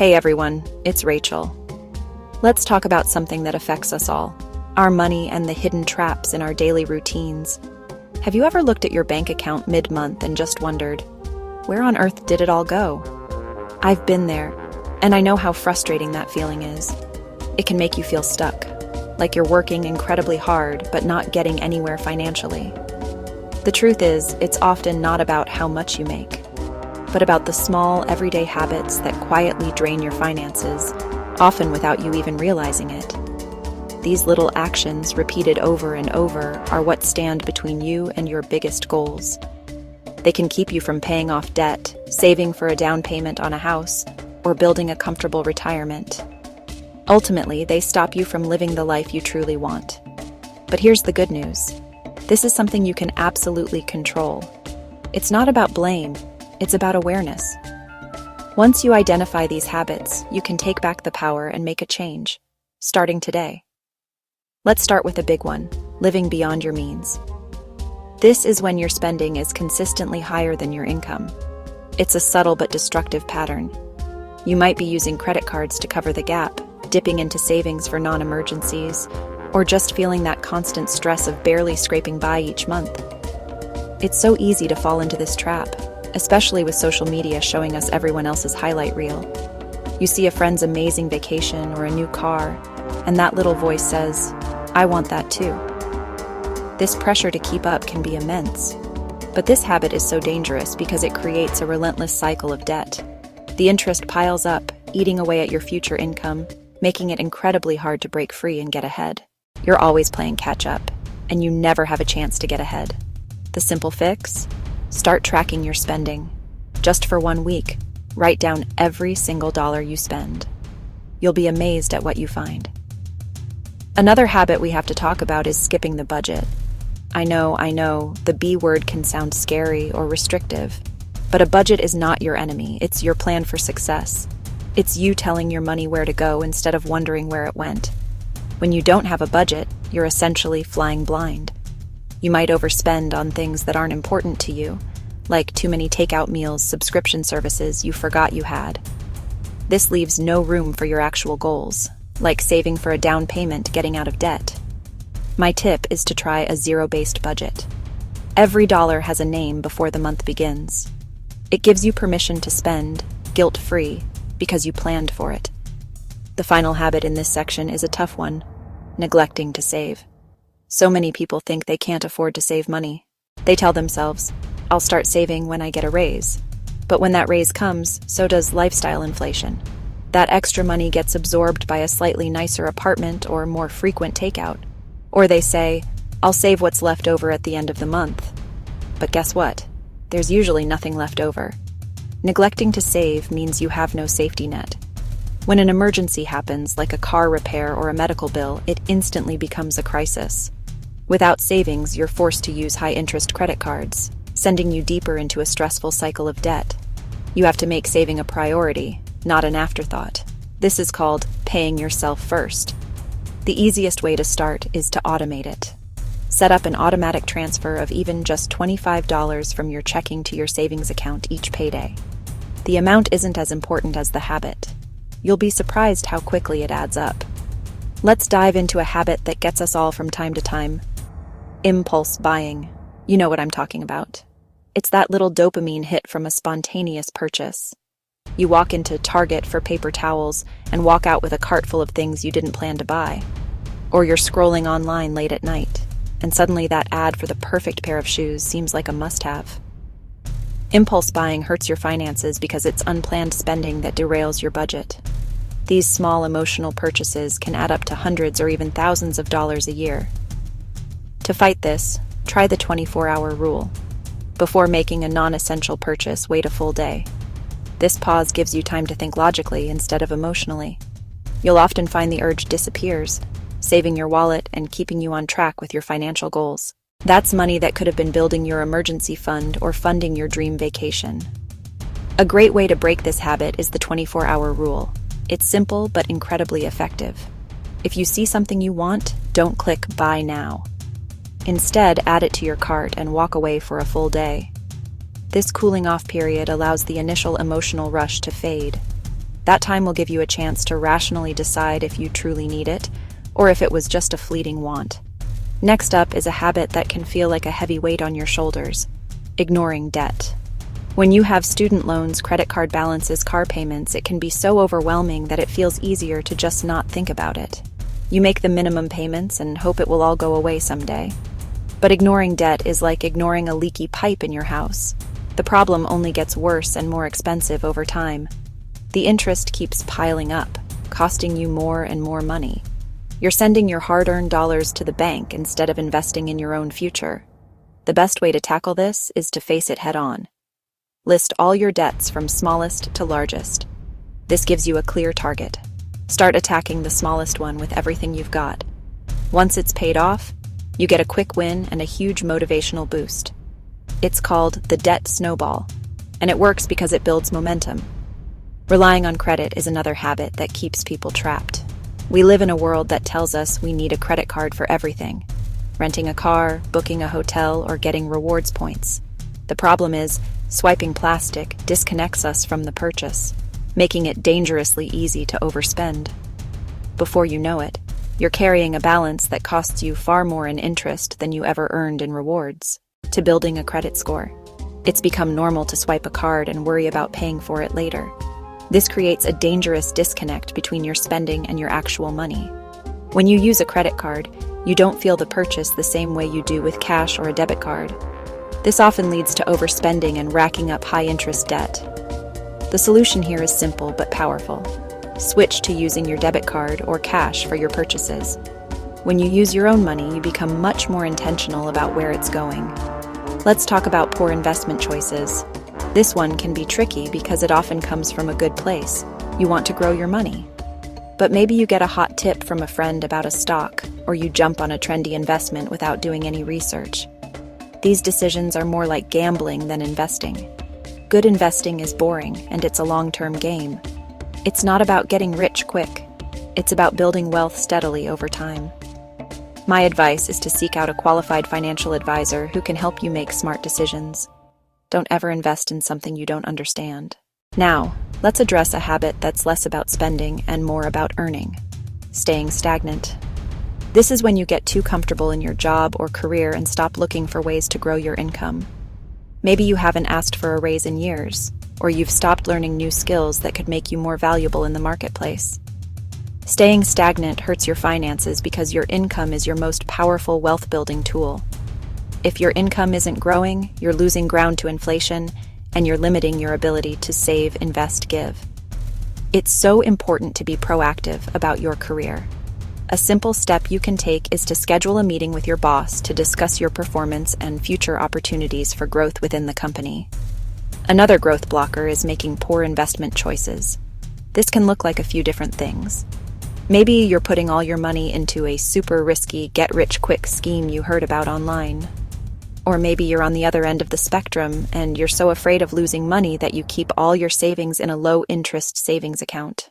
Hey everyone, it's Rachel. Let's talk about something that affects us all, our money and the hidden traps in our daily routines. Have you ever looked at your bank account mid-month and just wondered, where on earth did it all go? I've been there, and I know how frustrating that feeling is. It can make you feel stuck, like you're working incredibly hard but not getting anywhere financially. The truth is, it's often not about how much you make, but about the small, everyday habits that quietly drain your finances, often without you even realizing it. These little actions, repeated over and over, are what stand between you and your biggest goals. They can keep you from paying off debt, saving for a down payment on a house, or building a comfortable retirement. Ultimately, they stop you from living the life you truly want. But here's the good news. This is something you can absolutely control. It's not about blame, it's about awareness. Once you identify these habits, you can take back the power and make a change, starting today. Let's start with a big one, living beyond your means. This is when your spending is consistently higher than your income. It's a subtle but destructive pattern. You might be using credit cards to cover the gap, dipping into savings for non-emergencies, or just feeling that constant stress of barely scraping by each month. It's so easy to fall into this trap, especially with social media showing us everyone else's highlight reel. You see a friend's amazing vacation or a new car, and that little voice says, "I want that too." This pressure to keep up can be immense. But this habit is so dangerous because it creates a relentless cycle of debt. The interest piles up, eating away at your future income, making it incredibly hard to break free and get ahead. You're always playing catch up, and you never have a chance to get ahead. The simple fix? Start tracking your spending. Just for 1 week, write down every single dollar you spend. You'll be amazed at what you find. Another habit we have to talk about is skipping the budget. I know, the B word can sound scary or restrictive, but a budget is not your enemy, it's your plan for success. It's you telling your money where to go instead of wondering where it went. When you don't have a budget, you're essentially flying blind. You might overspend on things that aren't important to you, like too many takeout meals, subscription services you forgot you had. This leaves no room for your actual goals, like saving for a down payment, getting out of debt. My tip is to try a zero-based budget. Every dollar has a name before the month begins. It gives you permission to spend, guilt-free, because you planned for it. The final habit in this section is a tough one, neglecting to save. So many people think they can't afford to save money. They tell themselves, "I'll start saving when I get a raise." But when that raise comes, so does lifestyle inflation. That extra money gets absorbed by a slightly nicer apartment or more frequent takeout. Or they say, "I'll save what's left over at the end of the month." But guess what? There's usually nothing left over. Neglecting to save means you have no safety net. When an emergency happens, like a car repair or a medical bill, it instantly becomes a crisis. Without savings, you're forced to use high-interest credit cards, sending you deeper into a stressful cycle of debt. You have to make saving a priority, not an afterthought. This is called paying yourself first. The easiest way to start is to automate it. Set up an automatic transfer of even just $25 from your checking to your savings account each payday. The amount isn't as important as the habit. You'll be surprised how quickly it adds up. Let's dive into a habit that gets us all from time to time. Impulse buying. You know what I'm talking about. It's that little dopamine hit from a spontaneous purchase. You walk into Target for paper towels and walk out with a cart full of things you didn't plan to buy. Or you're scrolling online late at night, and suddenly that ad for the perfect pair of shoes seems like a must-have. Impulse buying hurts your finances because it's unplanned spending that derails your budget. These small emotional purchases can add up to hundreds or even thousands of dollars a year. To fight this, try the 24-hour rule. Before making a non-essential purchase, wait a full day. This pause gives you time to think logically instead of emotionally. You'll often find the urge disappears, saving your wallet and keeping you on track with your financial goals. That's money that could have been building your emergency fund or funding your dream vacation. A great way to break this habit is the 24-hour rule. It's simple but incredibly effective. If you see something you want, don't click buy now. Instead, add it to your cart and walk away for a full day. This cooling off period allows the initial emotional rush to fade. That time will give you a chance to rationally decide if you truly need it, or if it was just a fleeting want. Next up is a habit that can feel like a heavy weight on your shoulders: ignoring debt. When you have student loans, credit card balances, car payments, it can be so overwhelming that it feels easier to just not think about it. You make the minimum payments and hope it will all go away someday. But ignoring debt is like ignoring a leaky pipe in your house. The problem only gets worse and more expensive over time. The interest keeps piling up, costing you more and more money. You're sending your hard-earned dollars to the bank instead of investing in your own future. The best way to tackle this is to face it head-on. List all your debts from smallest to largest. This gives you a clear target. Start attacking the smallest one with everything you've got. Once it's paid off, you get a quick win and a huge motivational boost. It's called the debt snowball, and it works because it builds momentum. Relying on credit is another habit that keeps people trapped. We live in a world that tells us we need a credit card for everything: renting a car, booking a hotel, or getting rewards points. The problem is, swiping plastic disconnects us from the purchase, making it dangerously easy to overspend. Before you know it, you're carrying a balance that costs you far more in interest than you ever earned in rewards. To building a credit score, it's become normal to swipe a card and worry about paying for it later. This creates a dangerous disconnect between your spending and your actual money. When you use a credit card, you don't feel the purchase the same way you do with cash or a debit card. This often leads to overspending and racking up high-interest debt. The solution here is simple but powerful. Switch to using your debit card or cash for your purchases. When you use your own money, you become much more intentional about where it's going. Let's talk about poor investment choices. This one can be tricky because it often comes from a good place. You want to grow your money. But maybe you get a hot tip from a friend about a stock, or you jump on a trendy investment without doing any research. These decisions are more like gambling than investing. Good investing is boring, and it's a long-term game. It's not about getting rich quick. It's about building wealth steadily over time. My advice is to seek out a qualified financial advisor who can help you make smart decisions. Don't ever invest in something you don't understand. Now, let's address a habit that's less about spending and more about earning: staying stagnant. This is when you get too comfortable in your job or career and stop looking for ways to grow your income. Maybe you haven't asked for a raise in years, or you've stopped learning new skills that could make you more valuable in the marketplace. Staying stagnant hurts your finances because your income is your most powerful wealth-building tool. If your income isn't growing, you're losing ground to inflation, and you're limiting your ability to save, invest, give. It's so important to be proactive about your career. A simple step you can take is to schedule a meeting with your boss to discuss your performance and future opportunities for growth within the company. Another growth blocker is making poor investment choices. This can look like a few different things. Maybe you're putting all your money into a super risky get-rich-quick scheme you heard about online. Or maybe you're on the other end of the spectrum and you're so afraid of losing money that you keep all your savings in a low-interest savings account.